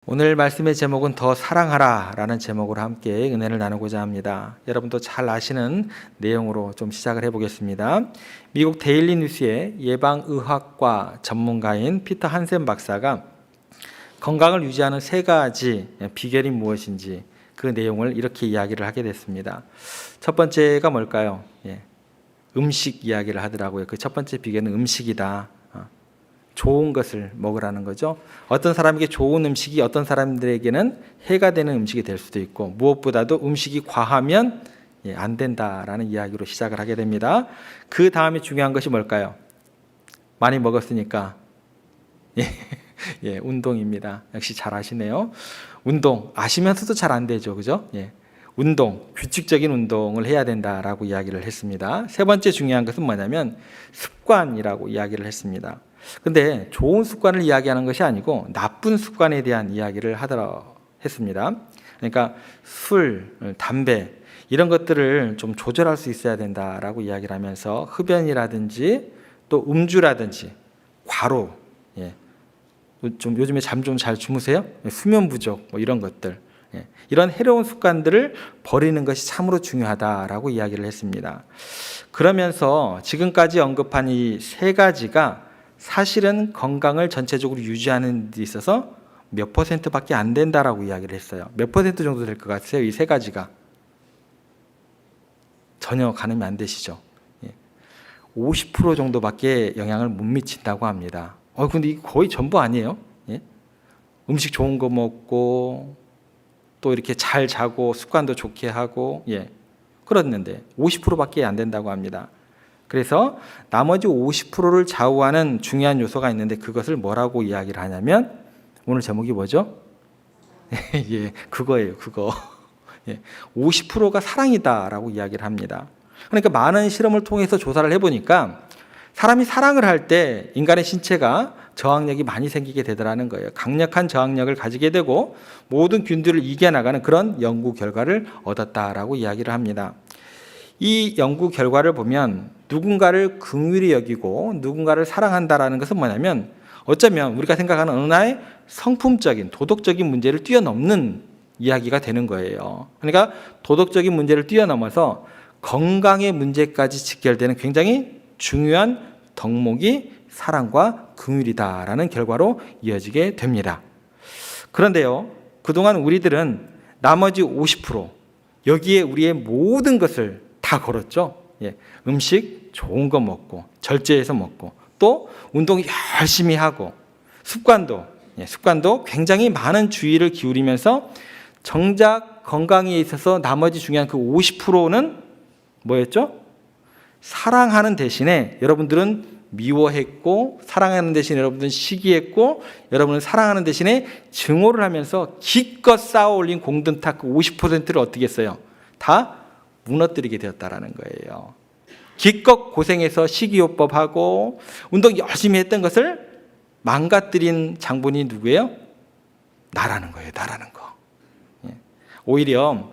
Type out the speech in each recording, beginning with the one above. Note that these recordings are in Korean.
오늘 말씀의 제목은 더 사랑하라 라는 제목으로 함께 은혜를 나누고자 합니다. 여러분도 잘 아시는 내용으로 좀 시작을 해보겠습니다. 미국 데일리 뉴스의 예방의학과 전문가인 피터 한센 박사가 건강을 유지하는 3가지 비결이 무엇인지 그 내용을 이렇게 이야기를 하게 됐습니다. 첫 번째가 뭘까요? 음식 이야기를 하더라고요. 그 첫 번째 비결은 음식이다. 좋은 것을 먹으라는 거죠. 어떤 사람에게 좋은 음식이 어떤 사람들에게는 해가 되는 음식이 될 수도 있고, 무엇보다도 음식이 과하면 안 된다라는 이야기로 시작을 하게 됩니다. 그 다음에 중요한 것이 뭘까요? 많이 먹었으니까 운동입니다. 역시 잘 아시네요. 운동 아시면서도 잘 안 되죠, 그죠? 운동, 규칙적인 운동을 해야 된다라고 이야기를 했습니다. 세 번째 중요한 것은 뭐냐면 습관이라고 이야기를 했습니다. 근데 좋은 습관을 이야기하는 것이 아니고 나쁜 습관에 대한 이야기를 하더라 했습니다. 그러니까 술, 담배 이런 것들을 좀 조절할 수 있어야 된다라고 이야기를 하면서 흡연이라든지 또 음주라든지 과로, 좀 요즘에 잠 좀 잘 주무세요? 수면 부족 이런 것들, 이런 해로운 습관들을 버리는 것이 참으로 중요하다라고 이야기를 했습니다. 그러면서 지금까지 언급한 이 3가지가 사실은 건강을 전체적으로 유지하는 데 있어서 몇 %밖에 안 된다라고 이야기를 했어요. 몇 % 정도 될 것 같아요? 이 3가지가 전혀 가늠이 안 되시죠? 50% 정도밖에 영향을 못 미친다고 합니다. 근데 이게 거의 전부 아니에요? 음식 좋은 거 먹고 또 이렇게 잘 자고 습관도 좋게 하고 그랬는데 50%밖에 안 된다고 합니다. 그래서 나머지 50%를 좌우하는 중요한 요소가 있는데 그것을 뭐라고 이야기를 하냐면 오늘 제목이 뭐죠? 그거예요. 그거. 50%가 사랑이다라고 이야기를 합니다. 그러니까 많은 실험을 통해서 조사를 해보니까 사람이 사랑을 할 때 인간의 신체가 저항력이 많이 생기게 되더라는 거예요. 강력한 저항력을 가지게 되고 모든 균들을 이겨나가는 그런 연구 결과를 얻었다라고 이야기를 합니다. 이 연구 결과를 보면 누군가를 긍휼히 여기고 누군가를 사랑한다라는 것은 뭐냐면 어쩌면 우리가 생각하는 어느 하나의 성품적인 도덕적인 문제를 뛰어넘는 이야기가 되는 거예요. 그러니까 도덕적인 문제를 뛰어넘어서 건강의 문제까지 직결되는 굉장히 중요한 덕목이 사랑과 긍휼이다라는 결과로 이어지게 됩니다. 그런데요, 그동안 우리들은 나머지 50% 여기에 우리의 모든 것을 다 걸었죠. 음식 좋은 거 먹고 절제해서 먹고 또 운동 열심히 하고 습관도 굉장히 많은 주의를 기울이면서 정작 건강에 있어서 나머지 중요한 그 50%는 뭐였죠? 사랑하는 대신에 여러분들은 미워했고, 사랑하는 대신에 여러분들은 시기했고, 여러분은 사랑하는 대신에 증오를 하면서 기껏 쌓아 올린 공든탑 그 50%를 어떻게 했어요? 다 무너뜨리게 되었다라는 거예요. 기껏 고생해서 식이요법하고 운동 열심히 했던 것을 망가뜨린 장본인이 누구예요? 나라는 거예요. 나라는 거. 오히려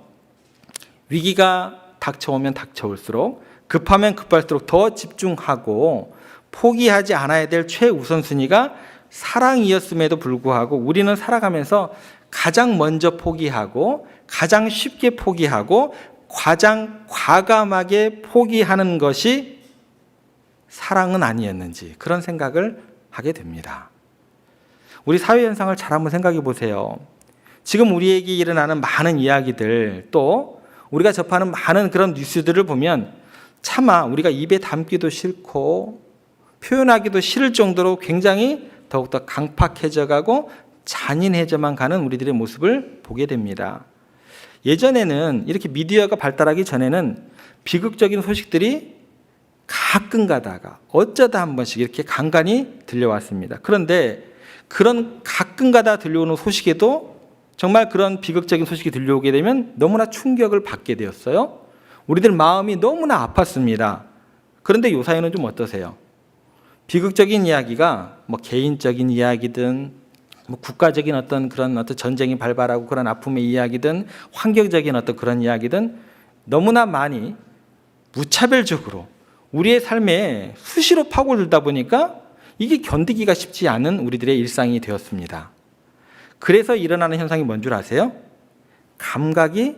위기가 닥쳐오면 닥쳐올수록 급하면 급할수록 더 집중하고 포기하지 않아야 될 최우선순위가 사랑이었음에도 불구하고 우리는 살아가면서 가장 먼저 포기하고 가장 쉽게 포기하고 가장 과감하게 포기하는 것이 사랑은 아니었는지 그런 생각을 하게 됩니다. 우리 사회 현상을 잘 한번 생각해 보세요. 지금 우리에게 일어나는 많은 이야기들 또 우리가 접하는 많은 그런 뉴스들을 보면 차마 우리가 입에 담기도 싫고 표현하기도 싫을 정도로 굉장히 더욱더 강팍해져 가고 잔인해져만 가는 우리들의 모습을 보게 됩니다. 예전에는 이렇게 미디어가 발달하기 전에는 비극적인 소식들이 가끔 가다가 어쩌다 한 번씩 이렇게 간간히 들려왔습니다. 그런데 그런 가끔 가다 들려오는 소식에도 정말 그런 비극적인 소식이 들려오게 되면 너무나 충격을 받게 되었어요. 우리들 마음이 너무나 아팠습니다. 그런데 요사이는 좀 어떠세요? 비극적인 이야기가 개인적인 이야기든 국가적인 어떤 전쟁이 발발하고 그런 아픔의 이야기든 환경적인 어떤 그런 이야기든 너무나 많이 무차별적으로 우리의 삶에 수시로 파고들다 보니까 이게 견디기가 쉽지 않은 우리들의 일상이 되었습니다. 그래서 일어나는 현상이 뭔 줄 아세요? 감각이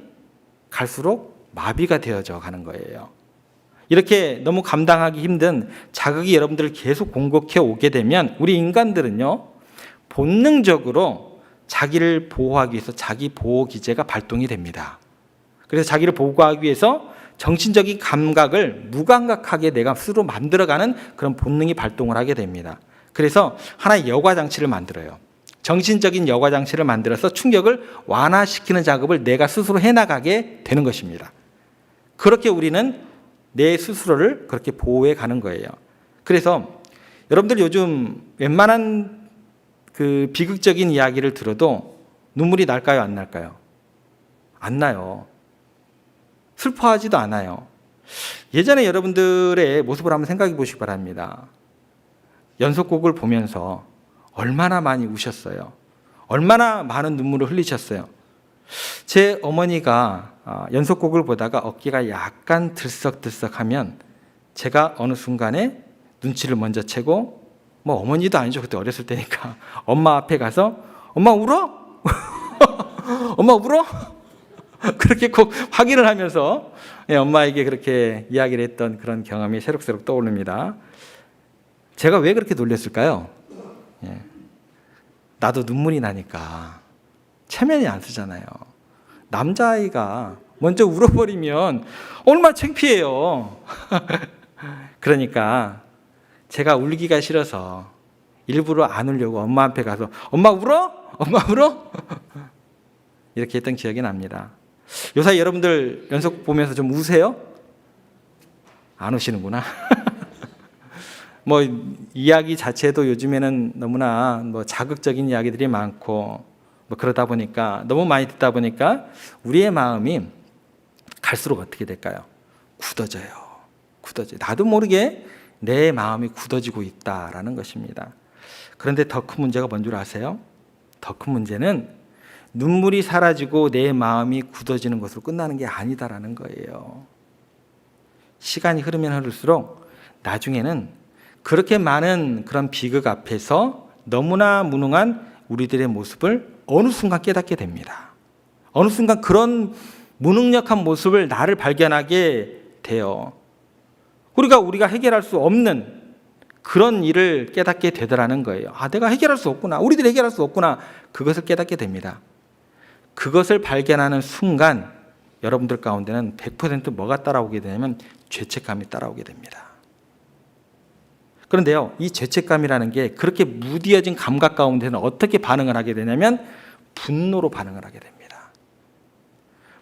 갈수록 마비가 되어져 가는 거예요. 이렇게 너무 감당하기 힘든 자극이 여러분들을 계속 공격해 오게 되면 우리 인간들은요, 본능적으로 자기를 보호하기 위해서 자기 보호 기제가 발동이 됩니다. 그래서 자기를 보호하기 위해서 정신적인 감각을 무감각하게 내가 스스로 만들어가는 그런 본능이 발동을 하게 됩니다. 그래서 하나의 여과 장치를 만들어요. 정신적인 여과 장치를 만들어서 충격을 완화시키는 작업을 내가 스스로 해나가게 되는 것입니다. 그렇게 우리는 내 스스로를 그렇게 보호해 가는 거예요. 그래서 여러분들 요즘 웬만한 그 비극적인 이야기를 들어도 눈물이 날까요, 안 날까요? 안 나요. 슬퍼하지도 않아요. 예전에 여러분들의 모습을 한번 생각해 보시기 바랍니다. 연속곡을 보면서 얼마나 많이 우셨어요. 얼마나 많은 눈물을 흘리셨어요. 제 어머니가 연속곡을 보다가 어깨가 약간 들썩들썩하면 제가 어느 순간에 눈치를 먼저 채고, 뭐 어머니도 아니죠, 그때 어렸을 때니까, 엄마 앞에 가서 엄마 울어? 엄마 울어? 그렇게 꼭 확인을 하면서 엄마에게 그렇게 이야기를 했던 그런 경험이 새록새록 떠오릅니다. 제가 왜 그렇게 놀렸을까요? 나도 눈물이 나니까 체면이 안 쓰잖아요. 남자아이가 먼저 울어버리면 얼마나 창피해요. 그러니까 제가 울기가 싫어서 일부러 안 울려고 엄마 앞에 가서 엄마 울어? 엄마 울어? 이렇게 했던 기억이 납니다. 요사이 여러분들 연속 보면서 좀 우세요? 안 우시는구나. 뭐 이야기 자체도 요즘에는 너무나 뭐 자극적인 이야기들이 많고 뭐 그러다 보니까, 너무 많이 듣다 보니까 우리의 마음이 갈수록 어떻게 될까요? 굳어져요. 나도 모르게 내 마음이 굳어지고 있다라는 것입니다. 그런데 더 큰 문제가 뭔 줄 아세요? 더 큰 문제는 눈물이 사라지고 내 마음이 굳어지는 것으로 끝나는 게 아니다라는 거예요. 시간이 흐르면 흐를수록 나중에는 그렇게 많은 그런 비극 앞에서 너무나 무능한 우리들의 모습을 어느 순간 깨닫게 됩니다. 어느 순간 그런 무능력한 모습을 나를 발견하게 돼요. 우리가 해결할 수 없는 그런 일을 깨닫게 되더라는 거예요. 내가 해결할 수 없구나. 우리들이 해결할 수 없구나. 그것을 깨닫게 됩니다. 그것을 발견하는 순간 여러분들 가운데는 100% 뭐가 따라오게 되냐면 죄책감이 따라오게 됩니다. 그런데요, 이 죄책감이라는 게 그렇게 무뎌진 감각 가운데는 어떻게 반응을 하게 되냐면 분노로 반응을 하게 됩니다.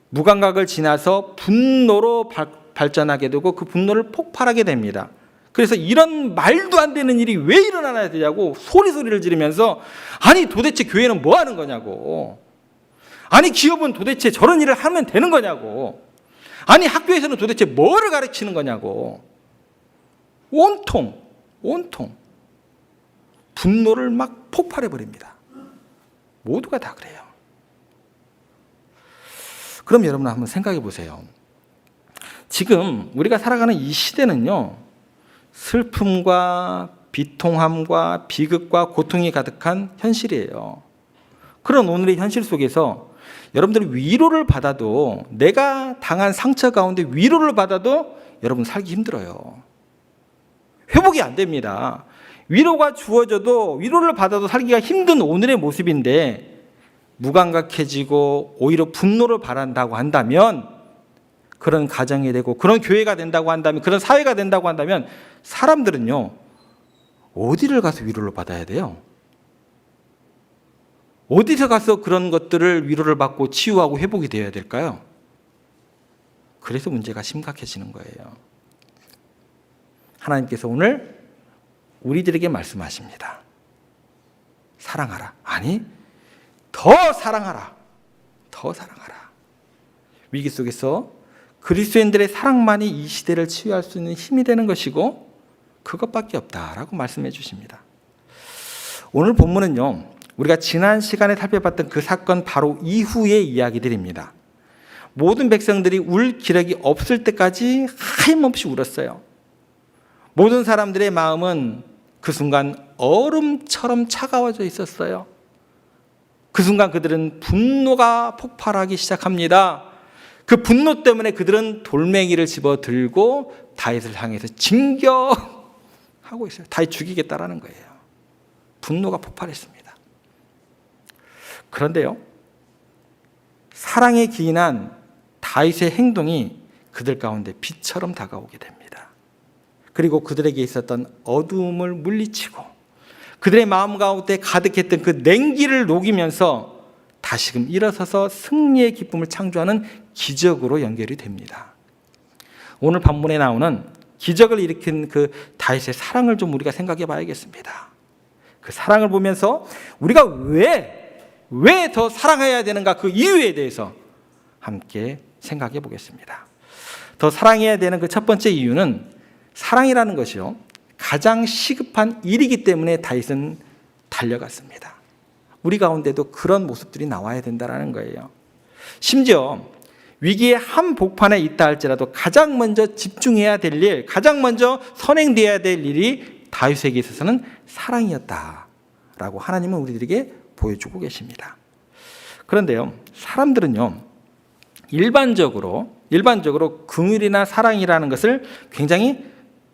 무감각을 지나서 분노로 발전하게 되고 그 분노를 폭발하게 됩니다. 그래서 이런 말도 안 되는 일이 왜 일어나야 되냐고 소리를 지르면서, 아니 도대체 교회는 뭐 하는 거냐고, 아니 기업은 도대체 저런 일을 하면 되는 거냐고, 아니 학교에서는 도대체 뭐를 가르치는 거냐고, 온통 분노를 막 폭발해 버립니다. 모두가 다 그래요. 그럼 여러분 한번 생각해 보세요. 지금 우리가 살아가는 이 시대는요, 슬픔과 비통함과 비극과 고통이 가득한 현실이에요. 그런 오늘의 현실 속에서 여러분들이 위로를 받아도, 내가 당한 상처 가운데 위로를 받아도 여러분 살기 힘들어요. 회복이 안 됩니다. 위로가 주어져도, 위로를 받아도 살기가 힘든 오늘의 모습인데, 무감각해지고 오히려 분노를 바란다고 한다면, 그런 가정이 되고 그런 교회가 된다고 한다면, 그런 사회가 된다고 한다면 사람들은요, 어디를 가서 위로를 받아야 돼요? 어디서 가서 그런 것들을 위로를 받고 치유하고 회복이 되어야 될까요? 그래서 문제가 심각해지는 거예요. 하나님께서 오늘 우리들에게 말씀하십니다. 사랑하라. 아니, 더 사랑하라. 더 사랑하라. 위기 속에서 그리스도인들의 사랑만이 이 시대를 치유할 수 있는 힘이 되는 것이고 그것밖에 없다라고 말씀해 주십니다. 오늘 본문은요, 우리가 지난 시간에 살펴봤던 그 사건 바로 이후의 이야기들입니다. 모든 백성들이 울 기력이 없을 때까지 하염없이 울었어요. 모든 사람들의 마음은 그 순간 얼음처럼 차가워져 있었어요. 그 순간 그들은 분노가 폭발하기 시작합니다. 그 분노 때문에 그들은 돌멩이를 집어들고 다윗을 향해서 진격하고 있어요. 다윗 죽이겠다라는 거예요. 분노가 폭발했습니다. 그런데요, 사랑에 기인한 다윗의 행동이 그들 가운데 빛처럼 다가오게 됩니다. 그리고 그들에게 있었던 어두움을 물리치고 그들의 마음 가운데 가득했던 그 냉기를 녹이면서 다시금 일어서서 승리의 기쁨을 창조하는 기적으로 연결이 됩니다. 오늘 본문에 나오는 기적을 일으킨 그 다윗의 사랑을 좀 우리가 생각해 봐야겠습니다. 그 사랑을 보면서 우리가 왜 더 사랑해야 되는가, 그 이유에 대해서 함께 생각해 보겠습니다. 더 사랑해야 되는 그 첫 번째 이유는 사랑이라는 것이요, 가장 시급한 일이기 때문에 다윗은 달려갔습니다. 우리 가운데도 그런 모습들이 나와야 된다는 거예요. 심지어 위기의 한복판에 있다 할지라도 가장 먼저 집중해야 될 일, 가장 먼저 선행되어야 될 일이 다윗에게 있어서는 사랑이었다라고 하나님은 우리들에게 보여주고 계십니다. 그런데요, 사람들은요, 일반적으로 긍휼이나 사랑이라는 것을 굉장히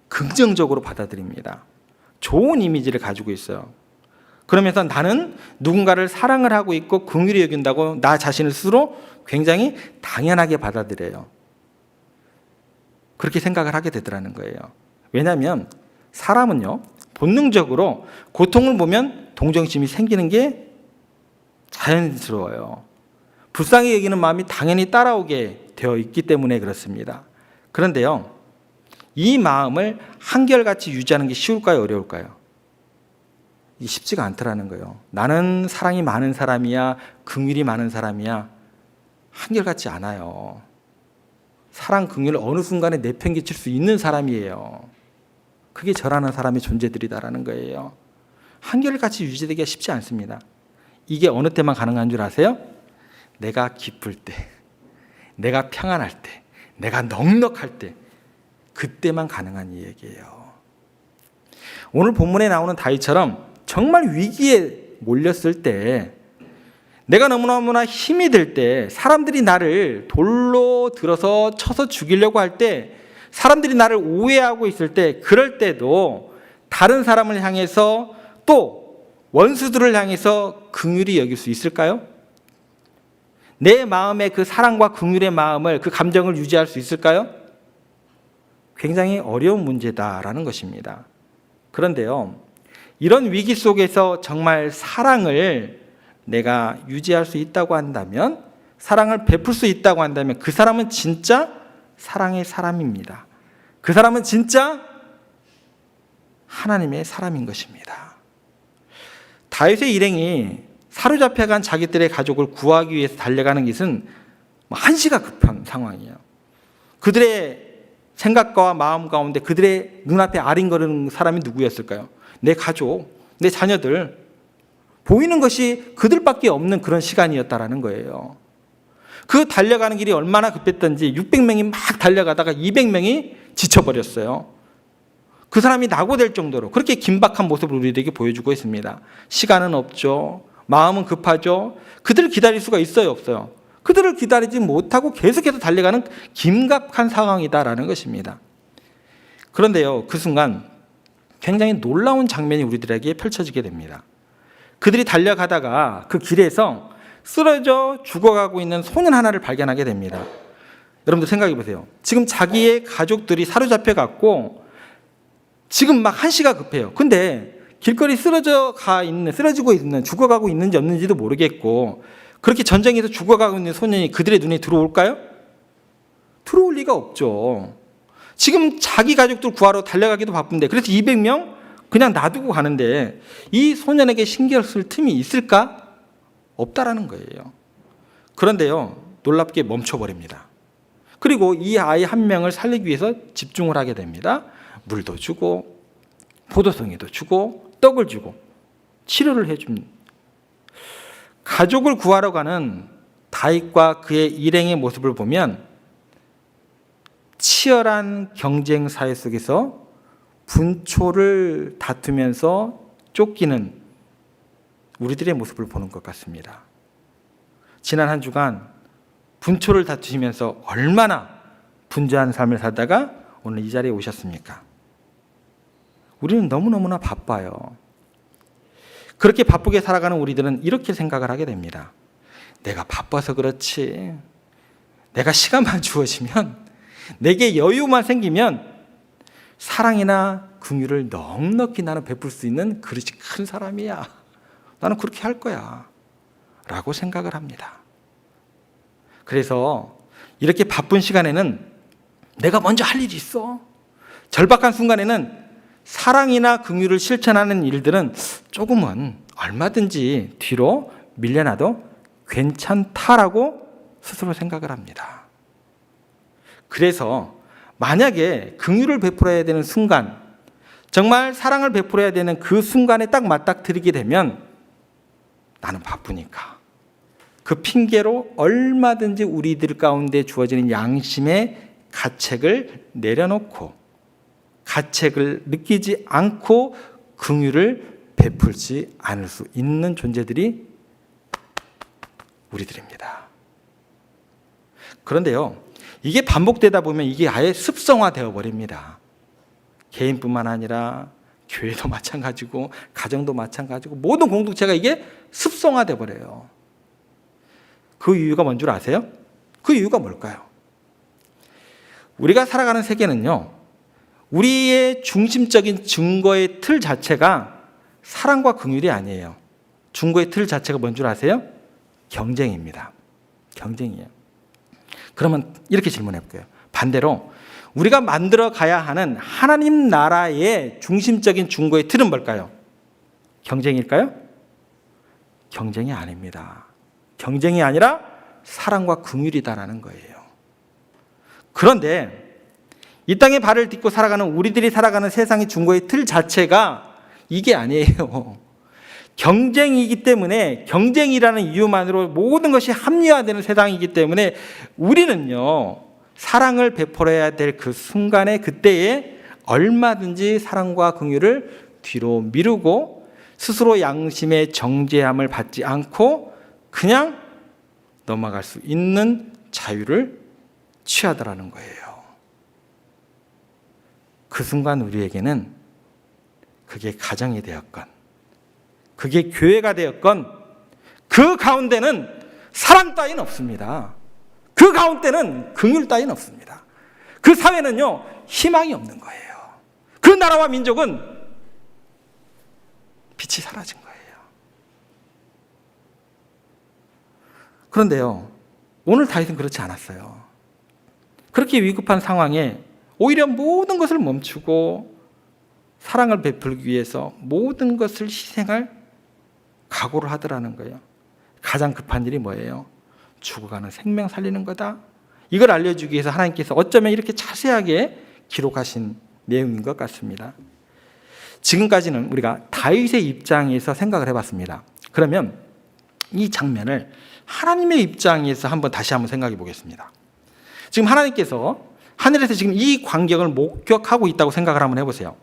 긍정적으로 받아들입니다. 좋은 이미지를 가지고 있어요. 그러면서 나는 누군가를 사랑을 하고 있고 긍휼히 여긴다고 나 자신을 스스로 굉장히 당연하게 받아들여요. 그렇게 생각을 하게 되더라는 거예요. 왜냐하면 사람은요, 본능적으로 고통을 보면 동정심이 생기는 게 자연스러워요. 불쌍히 여기는 마음이 당연히 따라오게 되어 있기 때문에 그렇습니다. 그런데요, 이 마음을 한결같이 유지하는 게 쉬울까요, 어려울까요? 이게 쉽지가 않더라는 거예요. 나는 사랑이 많은 사람이야, 긍휼이 많은 사람이야, 한결같지 않아요. 사랑, 긍휼을 어느 순간에 내팽개칠 수 있는 사람이에요. 그게 저라는 사람의 존재들이다라는 거예요. 한결같이 유지되기가 쉽지 않습니다. 이게 어느 때만 가능한 줄 아세요? 내가 기쁠 때, 내가 평안할 때, 내가 넉넉할 때, 그때만 가능한 이 얘기예요. 오늘 본문에 나오는 다윗처럼 정말 위기에 몰렸을 때, 내가 너무너무나 힘이 들 때, 사람들이 나를 돌로 들어서 쳐서 죽이려고 할 때, 사람들이 나를 오해하고 있을 때, 그럴 때도 다른 사람을 향해서 또 원수들을 향해서 긍휼히 여길 수 있을까요? 내 마음의 그 사랑과 긍휼의 마음을, 그 감정을 유지할 수 있을까요? 굉장히 어려운 문제다라는 것입니다. 그런데요, 이런 위기 속에서 정말 사랑을 내가 유지할 수 있다고 한다면, 사랑을 베풀 수 있다고 한다면 그 사람은 진짜 사랑의 사람입니다. 그 사람은 진짜 하나님의 사람인 것입니다. 다윗의 일행이 사로잡혀간 자기들의 가족을 구하기 위해서 달려가는 것은 한시가 급한 상황이에요. 그들의 생각과 마음 가운데 그들의 눈앞에 아른거리는 사람이 누구였을까요? 내 가족, 내 자녀들, 보이는 것이 그들밖에 없는 그런 시간이었다라는 거예요. 그 달려가는 길이 얼마나 급했던지 600명이 막 달려가다가 200명이 지쳐버렸어요. 그 사람이 낙오될 정도로 그렇게 긴박한 모습을 우리에게 보여주고 있습니다. 시간은 없죠. 마음은 급하죠. 그들을 기다릴 수가 있어요, 없어요? 그들을 기다리지 못하고 계속해서 달려가는 긴박한 상황이다라는 것입니다. 그런데요, 그 순간 굉장히 놀라운 장면이 우리들에게 펼쳐지게 됩니다. 그들이 달려가다가 그 길에서 쓰러져 죽어가고 있는 소년 하나를 발견하게 됩니다. 여러분들 생각해 보세요. 지금 자기의 가족들이 사로잡혀갔고 지금 막 한시가 급해요. 근데 길거리 쓰러지고 있는, 죽어가고 있는지 없는지도 모르겠고 그렇게 전쟁에서 죽어가고 있는 소년이 그들의 눈에 들어올까요? 들어올 리가 없죠. 지금 자기 가족들 구하러 달려가기도 바쁜데, 그래서 200명 그냥 놔두고 가는데 이 소년에게 신경 쓸 틈이 있을까? 없다라는 거예요. 그런데요, 놀랍게 멈춰버립니다. 그리고 이 아이 한 명을 살리기 위해서 집중을 하게 됩니다. 물도 주고 포도송이도 주고 떡을 주고 치료를 해줍니다. 가족을 구하러 가는 다윗과 그의 일행의 모습을 보면 치열한 경쟁 사회 속에서 분초를 다투면서 쫓기는 우리들의 모습을 보는 것 같습니다. 지난 한 주간 분초를 다투시면서 얼마나 분주한 삶을 살다가 오늘 이 자리에 오셨습니까? 우리는 너무너무나 바빠요. 그렇게 바쁘게 살아가는 우리들은 이렇게 생각을 하게 됩니다. 내가 바빠서 그렇지. 내가 시간만 주어지면, 내게 여유만 생기면 사랑이나 긍휼을 넉넉히 나는 베풀 수 있는 그릇이 큰 사람이야. 나는 그렇게 할 거야. 라고 생각을 합니다. 그래서 이렇게 바쁜 시간에는 내가 먼저 할 일이 있어. 절박한 순간에는 사랑이나 긍휼을 실천하는 일들은 조금은 얼마든지 뒤로 밀려나도 괜찮다라고 스스로 생각을 합니다. 그래서 만약에 긍휼을 베풀어야 되는 순간, 정말 사랑을 베풀어야 되는 그 순간에 딱 맞닥뜨리게 되면 나는 바쁘니까 그 핑계로 얼마든지 우리들 가운데 주어지는 양심의 가책을 내려놓고 가책을 느끼지 않고 긍휼을 베풀지 않을 수 있는 존재들이 우리들입니다. 그런데요, 이게 반복되다 보면 이게 아예 습성화되어 버립니다. 개인뿐만 아니라 교회도 마찬가지고 가정도 마찬가지고 모든 공동체가 이게 습성화되어 버려요. 그 이유가 뭔 줄 아세요? 그 이유가 뭘까요? 우리가 살아가는 세계는요, 우리의 중심적인 증거의 틀 자체가 사랑과 긍휼이 아니에요. 증거의 틀 자체가 뭔 줄 아세요? 경쟁입니다. 경쟁이에요. 그러면 이렇게 질문해 볼게요. 반대로 우리가 만들어 가야 하는 하나님 나라의 중심적인 증거의 틀은 뭘까요? 경쟁일까요? 경쟁이 아닙니다. 경쟁이 아니라 사랑과 긍휼이다라는 거예요. 그런데 이 땅에 발을 딛고 살아가는 우리들이 살아가는 세상의 증거의 틀 자체가 이게 아니에요. 경쟁이기 때문에, 경쟁이라는 이유만으로 모든 것이 합리화되는 세상이기 때문에 우리는요, 사랑을 베풀어야 될 그 순간에, 그때에 얼마든지 사랑과 긍휼을 뒤로 미루고 스스로 양심의 정죄함을 받지 않고 그냥 넘어갈 수 있는 자유를 취하더라는 거예요. 그 순간 우리에게는 그게 가정이 되었건 그게 교회가 되었건 그 가운데는 사랑 따위는 없습니다. 그 가운데는 긍휼 따위는 없습니다. 그 사회는요, 희망이 없는 거예요. 그 나라와 민족은 빛이 사라진 거예요. 그런데요, 오늘 다윗은 그렇지 않았어요. 그렇게 위급한 상황에 오히려 모든 것을 멈추고 사랑을 베풀기 위해서 모든 것을 희생할 각오를 하더라는 거예요. 가장 급한 일이 뭐예요? 죽어가는 생명 살리는 거다. 이걸 알려주기 위해서 하나님께서 어쩌면 이렇게 자세하게 기록하신 내용인 것 같습니다. 지금까지는 우리가 다윗의 입장에서 생각을 해봤습니다. 그러면 이 장면을 하나님의 입장에서 다시 한번 생각해 보겠습니다. 지금 하나님께서 하늘에서 지금 이 광경을 목격하고 있다고 생각을 한번 해보세요.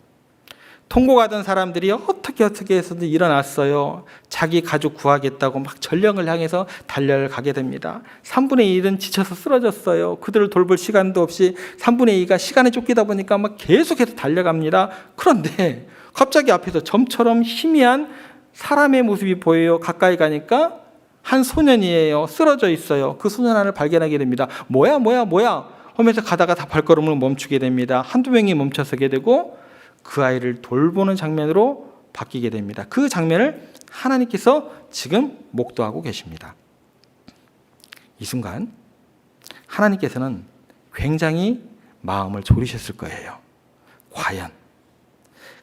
통곡하던 사람들이 어떻게 해서든 일어났어요. 자기 가족 구하겠다고 막 전령을 향해서 달려가게 됩니다. 3분의 1은 지쳐서 쓰러졌어요. 그들을 돌볼 시간도 없이 3분의 2가 시간에 쫓기다 보니까 막 계속해서 달려갑니다. 그런데 갑자기 앞에서 점처럼 희미한 사람의 모습이 보여요. 가까이 가니까 한 소년이에요. 쓰러져 있어요. 그 소년 하나를 발견하게 됩니다. 뭐야 하면서 가다가 다 발걸음을 멈추게 됩니다. 한두 명이 멈춰서게 되고 그 아이를 돌보는 장면으로 바뀌게 됩니다. 그 장면을 하나님께서 지금 목도하고 계십니다. 이 순간 하나님께서는 굉장히 마음을 졸이셨을 거예요. 과연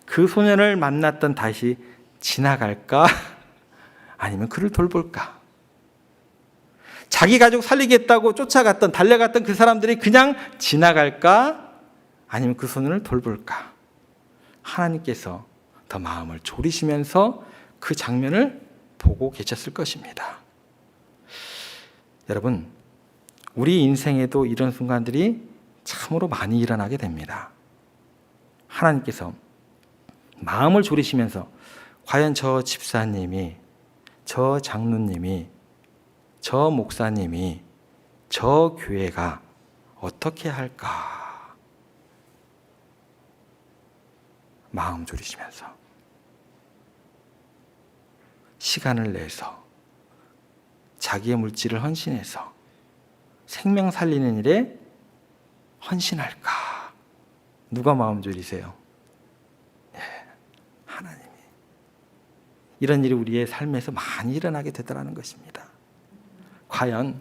그 소년을 만났던 다시 지나갈까? 아니면 그를 돌볼까? 자기 가족 살리겠다고 쫓아갔던, 달려갔던 그 사람들이 그냥 지나갈까? 아니면 그 소년을 돌볼까? 하나님께서 더 마음을 졸이시면서 그 장면을 보고 계셨을 것입니다. 여러분, 우리 인생에도 이런 순간들이 참으로 많이 일어나게 됩니다. 하나님께서 마음을 졸이시면서 과연 저 집사님이 저 장로님이, 저 목사님이, 저 교회가 어떻게 할까? 마음 졸이시면서 시간을 내서 자기의 물질을 헌신해서 생명 살리는 일에 헌신할까? 누가 마음 졸이세요? 네, 하나님이. 이런 일이 우리의 삶에서 많이 일어나게 되더라는 것입니다. 과연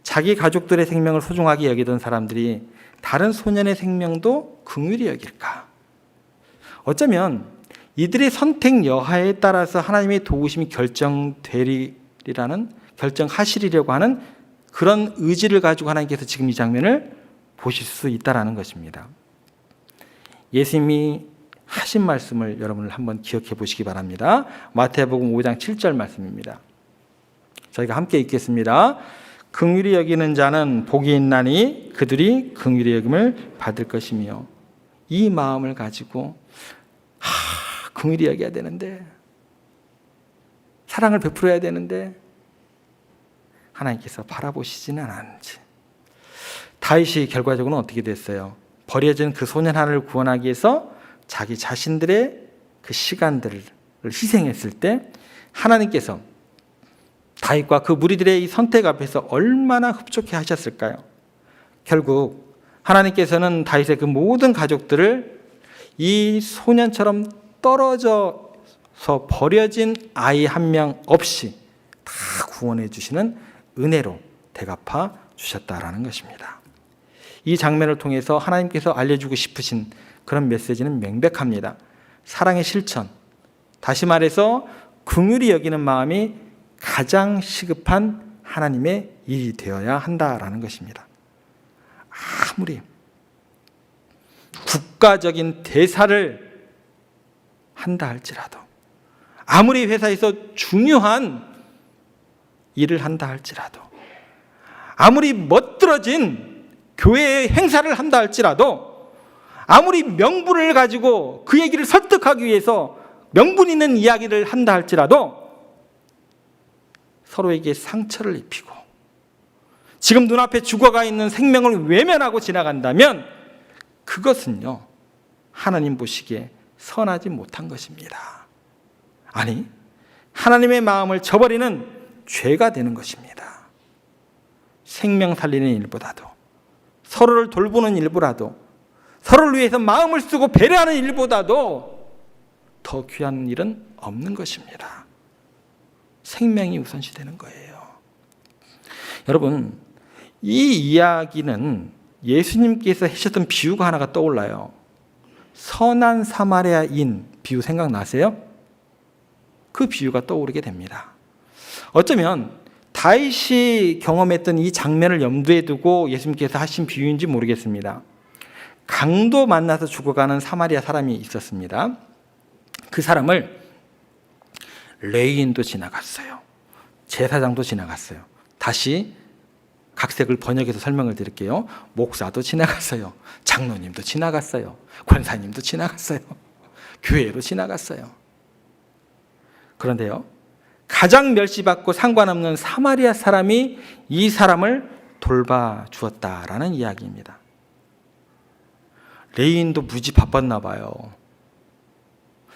자기 가족들의 생명을 소중하게 여기던 사람들이 다른 소년의 생명도 긍휼히 여길까? 어쩌면 이들의 선택 여하에 따라서 하나님의 도우심이 결정하시리려고 하는 그런 의지를 가지고 하나님께서 지금 이 장면을 보실 수 있다는 것입니다. 예수님이 하신 말씀을 여러분을 한번 기억해 보시기 바랍니다. 마태복음 5장 7절 말씀입니다. 저희가 함께 읽겠습니다. 긍휼히 여기는 자는 복이 있나니 그들이 긍휼히 여김을 받을 것이며. 이 마음을 가지고 긍휼히 여겨야 되는데, 사랑을 베풀어야 되는데 하나님께서 바라보시지는 않았는지. 다윗이 결과적으로는 어떻게 됐어요? 버려진 그 소년 하나를 구원하기 위해서 자기 자신들의 그 시간들을 희생했을 때 하나님께서 다윗과 그 무리들의 이 선택 앞에서 얼마나 흡족해 하셨을까요? 결국 하나님께서는 다윗의 그 모든 가족들을 이 소년처럼 떨어져서 버려진 아이 한 명 없이 다 구원해 주시는 은혜로 대갚아 주셨다라는 것입니다. 이 장면을 통해서 하나님께서 알려주고 싶으신 그런 메시지는 명백합니다. 사랑의 실천, 다시 말해서 긍휼히 여기는 마음이 가장 시급한 하나님의 일이 되어야 한다라는 것입니다. 아무리 국가적인 대사를 한다 할지라도, 아무리 회사에서 중요한 일을 한다 할지라도, 아무리 멋들어진 교회의 행사를 한다 할지라도, 아무리 명분을 가지고 그 얘기를 설득하기 위해서 명분 있는 이야기를 한다 할지라도 서로에게 상처를 입히고 지금 눈앞에 죽어가 있는 생명을 외면하고 지나간다면 그것은요, 하나님 보시기에 선하지 못한 것입니다. 아니, 하나님의 마음을 저버리는 죄가 되는 것입니다. 생명 살리는 일보다도, 서로를 돌보는 일보다도, 서로를 위해서 마음을 쓰고 배려하는 일보다도 더 귀한 일은 없는 것입니다. 생명이 우선시되는 거예요. 여러분, 이 이야기는 예수님께서 하셨던 비유가 하나가 떠올라요. 선한 사마리아인 비유 생각나세요? 그 비유가 떠오르게 됩니다. 어쩌면 다윗이 경험했던 이 장면을 염두에 두고 예수님께서 하신 비유인지 모르겠습니다. 강도 만나서 죽어가는 사마리아 사람이 있었습니다. 그 사람을 레위인도 지나갔어요. 제사장도 지나갔어요. 다시 각색을 번역해서 설명을 드릴게요. 목사도 지나갔어요. 장로님도 지나갔어요. 권사님도 지나갔어요. 교회로 지나갔어요. 그런데요, 가장 멸시받고 상관없는 사마리아 사람이 이 사람을 돌봐주었다라는 이야기입니다. 레위인도 무지 바빴나 봐요.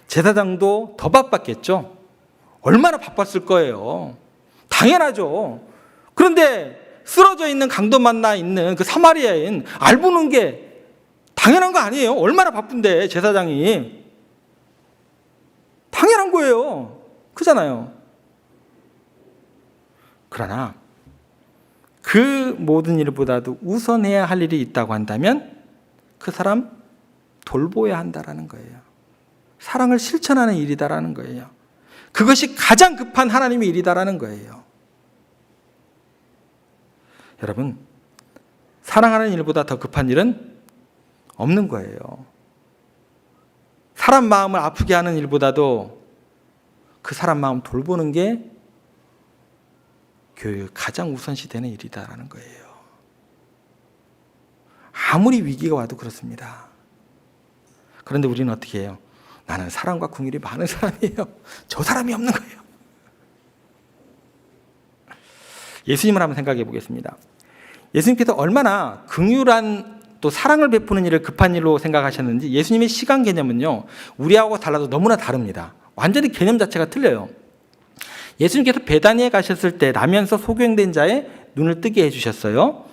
제사장도 더 바빴겠죠. 얼마나 바빴을 거예요. 당연하죠. 그런데 쓰러져 있는 강도 만나 있는 그 사마리아인 알보는 게 당연한 거 아니에요. 얼마나 바쁜데 제사장이. 당연한 거예요. 그잖아요. 그러나 그 모든 일보다도 우선해야 할 일이 있다고 한다면 그 사람 돌보아야 한다라는 거예요. 사랑을 실천하는 일이다라는 거예요. 그것이 가장 급한 하나님의 일이다라는 거예요. 여러분, 사랑하는 일보다 더 급한 일은 없는 거예요. 사람 마음을 아프게 하는 일보다도 그 사람 마음 돌보는 게 교회의 가장 우선시되는 일이다라는 거예요. 아무리 위기가 와도 그렇습니다. 그런데 우리는 어떻게 해요? 나는 사랑과 긍휼이 많은 사람이에요. 저 사람이 없는 거예요. 예수님을 한번 생각해 보겠습니다. 예수님께서 얼마나 긍휼한 또 사랑을 베푸는 일을 급한 일로 생각하셨는지 예수님의 시간 개념은요, 우리하고 달라도 너무나 다릅니다. 완전히 개념 자체가 틀려요. 예수님께서 베다니에 가셨을 때 나면서 소경된 자의 눈을 뜨게 해주셨어요.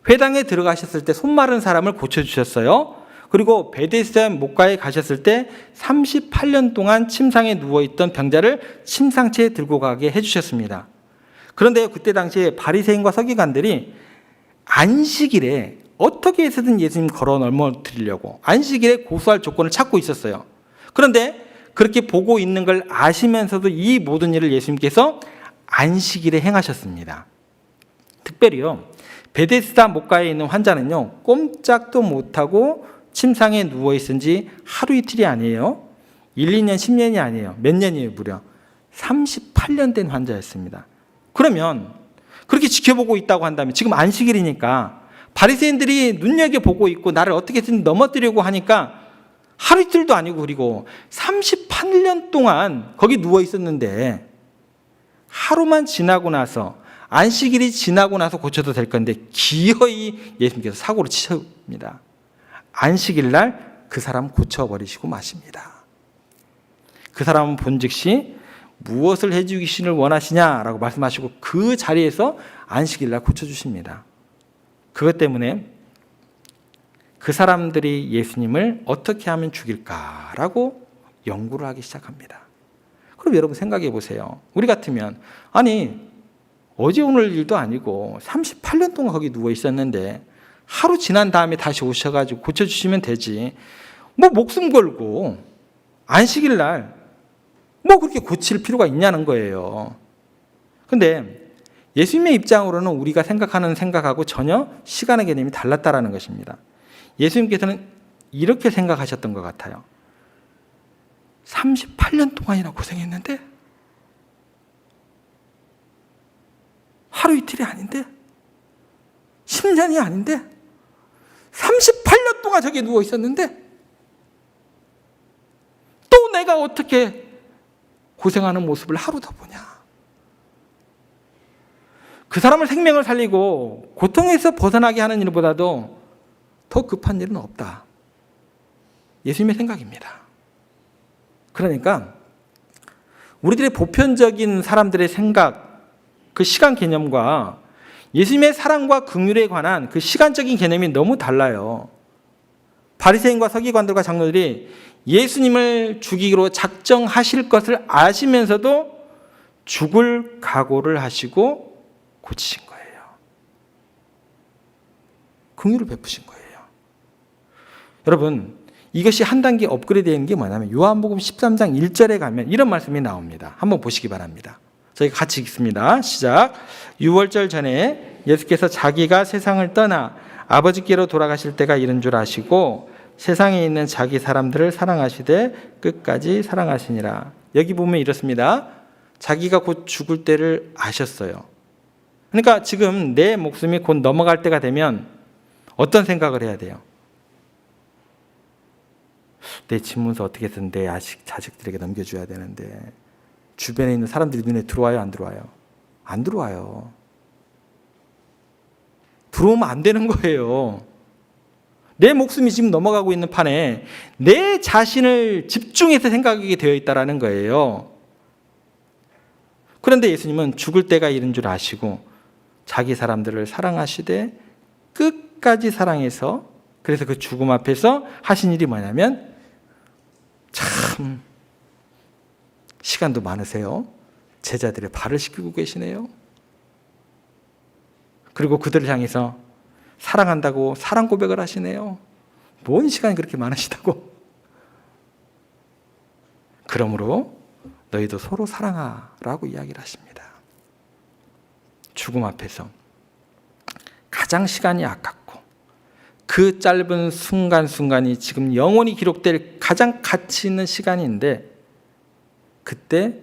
회당에 들어가셨을 때 손 마른 사람을 고쳐주셨어요. 그리고 베데스다 목가에 가셨을 때 38년 동안 침상에 누워있던 병자를 침상체에 들고 가게 해주셨습니다. 그런데 그때 당시에 바리새인과 서기관들이 안식일에 어떻게 해서든 예수님 걸어 넘어뜨리려고 안식일에 고소할 조건을 찾고 있었어요. 그런데 그렇게 보고 있는 걸 아시면서도 이 모든 일을 예수님께서 안식일에 행하셨습니다. 특별히요, 베데스다 목가에 있는 환자는요, 꼼짝도 못하고 침상에 누워있은 지 하루 이틀이 아니에요. 1, 2년, 10년이 아니에요. 몇 년이에요? 무려 38년 된 환자였습니다. 그러면 그렇게 지켜보고 있다고 한다면 지금 안식일이니까 바리새인들이 눈여겨보고 있고 나를 어떻게든 넘어뜨리려고 하니까 하루 이틀도 아니고 그리고 38년 동안 거기 누워 있었는데 하루만 지나고 나서 안식일이 지나고 나서 고쳐도 될 건데 기어이 예수님께서 사고를 치십니다. 안식일 날 그 사람 고쳐버리시고 마십니다. 그 사람은 본즉시 무엇을 해주시기를 원하시냐라고 말씀하시고 그 자리에서 안식일 날 고쳐주십니다. 그것 때문에 그 사람들이 예수님을 어떻게 하면 죽일까라고 연구를 하기 시작합니다. 그럼 여러분 생각해 보세요. 우리 같으면 아니 어제 오늘 일도 아니고 38년 동안 거기 누워 있었는데 하루 지난 다음에 다시 오셔가지고 고쳐주시면 되지. 뭐 목숨 걸고 안식일 날 뭐 그렇게 고칠 필요가 있냐는 거예요. 근데 예수님의 입장으로는 우리가 생각하는 생각하고 전혀 시간의 개념이 달랐다라는 것입니다. 예수님께서는 이렇게 생각하셨던 것 같아요. 38년 동안이나 고생했는데 하루 이틀이 아닌데 10년이 아닌데 38년 동안 저기 누워 있었는데 또 내가 어떻게 고생하는 모습을 하루 더 보냐. 그 사람을 생명을 살리고 고통에서 벗어나게 하는 일보다도 더 급한 일은 없다. 예수님의 생각입니다. 그러니까 우리들의 보편적인 사람들의 생각, 그 시간 개념과 예수님의 사랑과 긍휼에 관한 그 시간적인 개념이 너무 달라요. 바리새인과 서기관들과 장로들이 예수님을 죽이기로 작정하실 것을 아시면서도 죽을 각오를 하시고 고치신 거예요. 긍휼을 베푸신 거예요. 여러분, 이것이 한 단계 업그레이드된 게 뭐냐면 요한복음 13장 1절에 가면 이런 말씀이 나옵니다. 한번 보시기 바랍니다. 저희가 같이 읽습니다. 시작. 유월절 전에 예수께서 자기가 세상을 떠나 아버지께로 돌아가실 때가 이른 줄 아시고 세상에 있는 자기 사람들을 사랑하시되 끝까지 사랑하시니라. 여기 보면 이렇습니다. 자기가 곧 죽을 때를 아셨어요. 그러니까 지금 내 목숨이 곧 넘어갈 때가 되면 어떤 생각을 해야 돼요? 내 집문서 어떻게든 내 자식들에게 넘겨줘야 되는데 주변에 있는 사람들이 눈에 들어와요? 안 들어와요? 안 들어와요. 들어오면 안 되는 거예요. 내 목숨이 지금 넘어가고 있는 판에 내 자신을 집중해서 생각하게 되어 있다는 거예요. 그런데 예수님은 죽을 때가 이른 줄 아시고 자기 사람들을 사랑하시되 끝까지 사랑해서 그래서 그 죽음 앞에서 하신 일이 뭐냐면 참 시간도 많으세요. 제자들의 발을 씻기고 계시네요. 그리고 그들을 향해서 사랑한다고 사랑 고백을 하시네요. 뭔 시간이 그렇게 많으시다고. 그러므로 너희도 서로 사랑하라고 이야기를 하십니다. 죽음 앞에서 가장 시간이 아깝고 그 짧은 순간순간이 지금 영원히 기록될 가장 가치 있는 시간인데 그때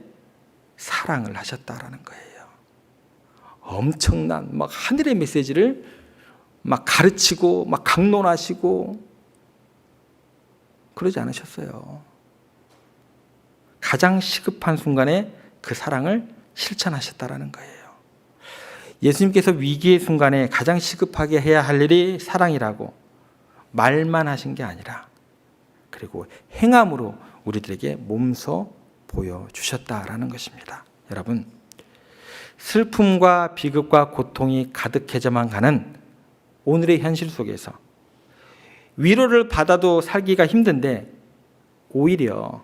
사랑을 하셨다라는 거예요. 엄청난 막 하늘의 메시지를 막 가르치고 막 강론하시고 그러지 않으셨어요. 가장 시급한 순간에 그 사랑을 실천하셨다라는 거예요. 예수님께서 위기의 순간에 가장 시급하게 해야 할 일이 사랑이라고 말만 하신 게 아니라 그리고 행함으로 우리들에게 몸소 보여주셨다라는 것입니다. 여러분, 슬픔과 비극과 고통이 가득해져만 가는 오늘의 현실 속에서 위로를 받아도 살기가 힘든데 오히려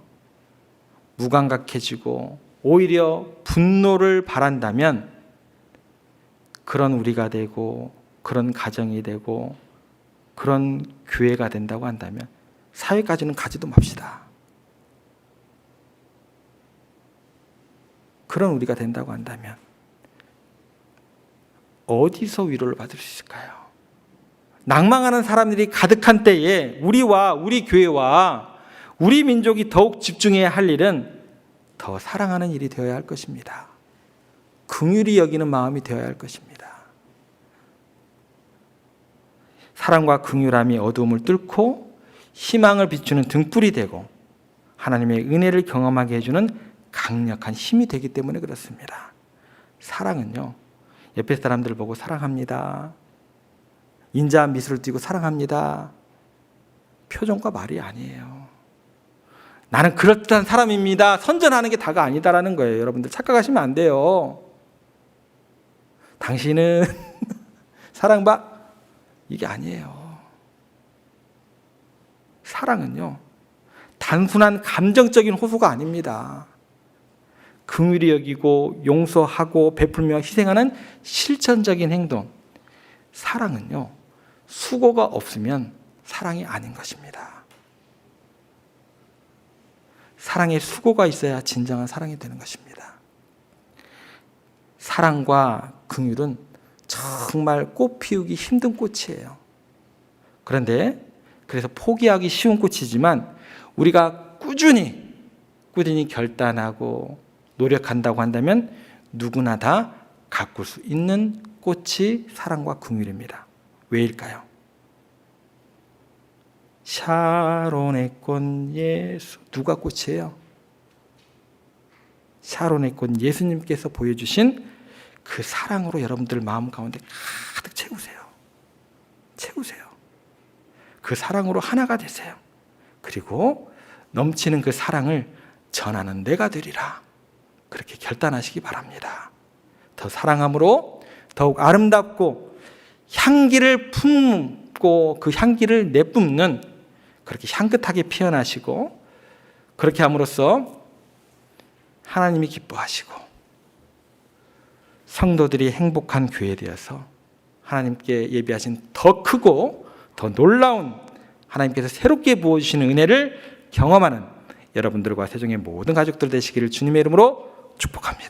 무감각해지고 오히려 분노를 바란다면 그런 우리가 되고 그런 가정이 되고 그런 교회가 된다고 한다면 사회까지는 가지도 맙시다. 그런 우리가 된다고 한다면 어디서 위로를 받을 수 있을까요? 낭망하는 사람들이 가득한 때에 우리와 우리 교회와 우리 민족이 더욱 집중해야 할 일은 더 사랑하는 일이 되어야 할 것입니다. 긍휼히 여기는 마음이 되어야 할 것입니다. 사랑과 긍휼함이 어두움을 뚫고 희망을 비추는 등불이 되고 하나님의 은혜를 경험하게 해주는 강력한 힘이 되기 때문에 그렇습니다. 사랑은요, 옆에 사람들 보고 사랑합니다, 인자한 미소를 띠고 사랑합니다, 표정과 말이 아니에요. 나는 그럴듯한 사람입니다, 선전하는 게 다가 아니다라는 거예요. 여러분들 착각하시면 안 돼요. 당신은 사랑받 이게 아니에요. 사랑은요, 단순한 감정적인 호소가 아닙니다. 긍휼히 여기고 용서하고 베풀며 희생하는 실천적인 행동. 사랑은요, 수고가 없으면 사랑이 아닌 것입니다. 사랑에 수고가 있어야 진정한 사랑이 되는 것입니다. 사랑과 긍휼은 정말 꽃 피우기 힘든 꽃이에요. 그런데 그래서 포기하기 쉬운 꽃이지만 우리가 꾸준히 결단하고 노력한다고 한다면 누구나 다 가꿀 수 있는 꽃이 사랑과 긍휼입니다. 왜일까요? 샤론의 꽃 예수, 누가 꽃이에요? 샤론의 꽃 예수님께서 보여주신 그 사랑으로 여러분들 마음 가운데 가득 채우세요. 그 사랑으로 하나가 되세요. 그리고 넘치는 그 사랑을 전하는 내가 되리라. 그렇게 결단하시기 바랍니다. 더 사랑함으로 더욱 아름답고 향기를 품고 그 향기를 내뿜는 그렇게 향긋하게 피어나시고 그렇게 함으로써 하나님이 기뻐하시고 성도들이 행복한 교회 되어서 하나님께 예비하신 더 크고 더 놀라운 하나님께서 새롭게 부어주시는 은혜를 경험하는 여러분들과 세종의 모든 가족들 되시기를 주님의 이름으로 축복합니다.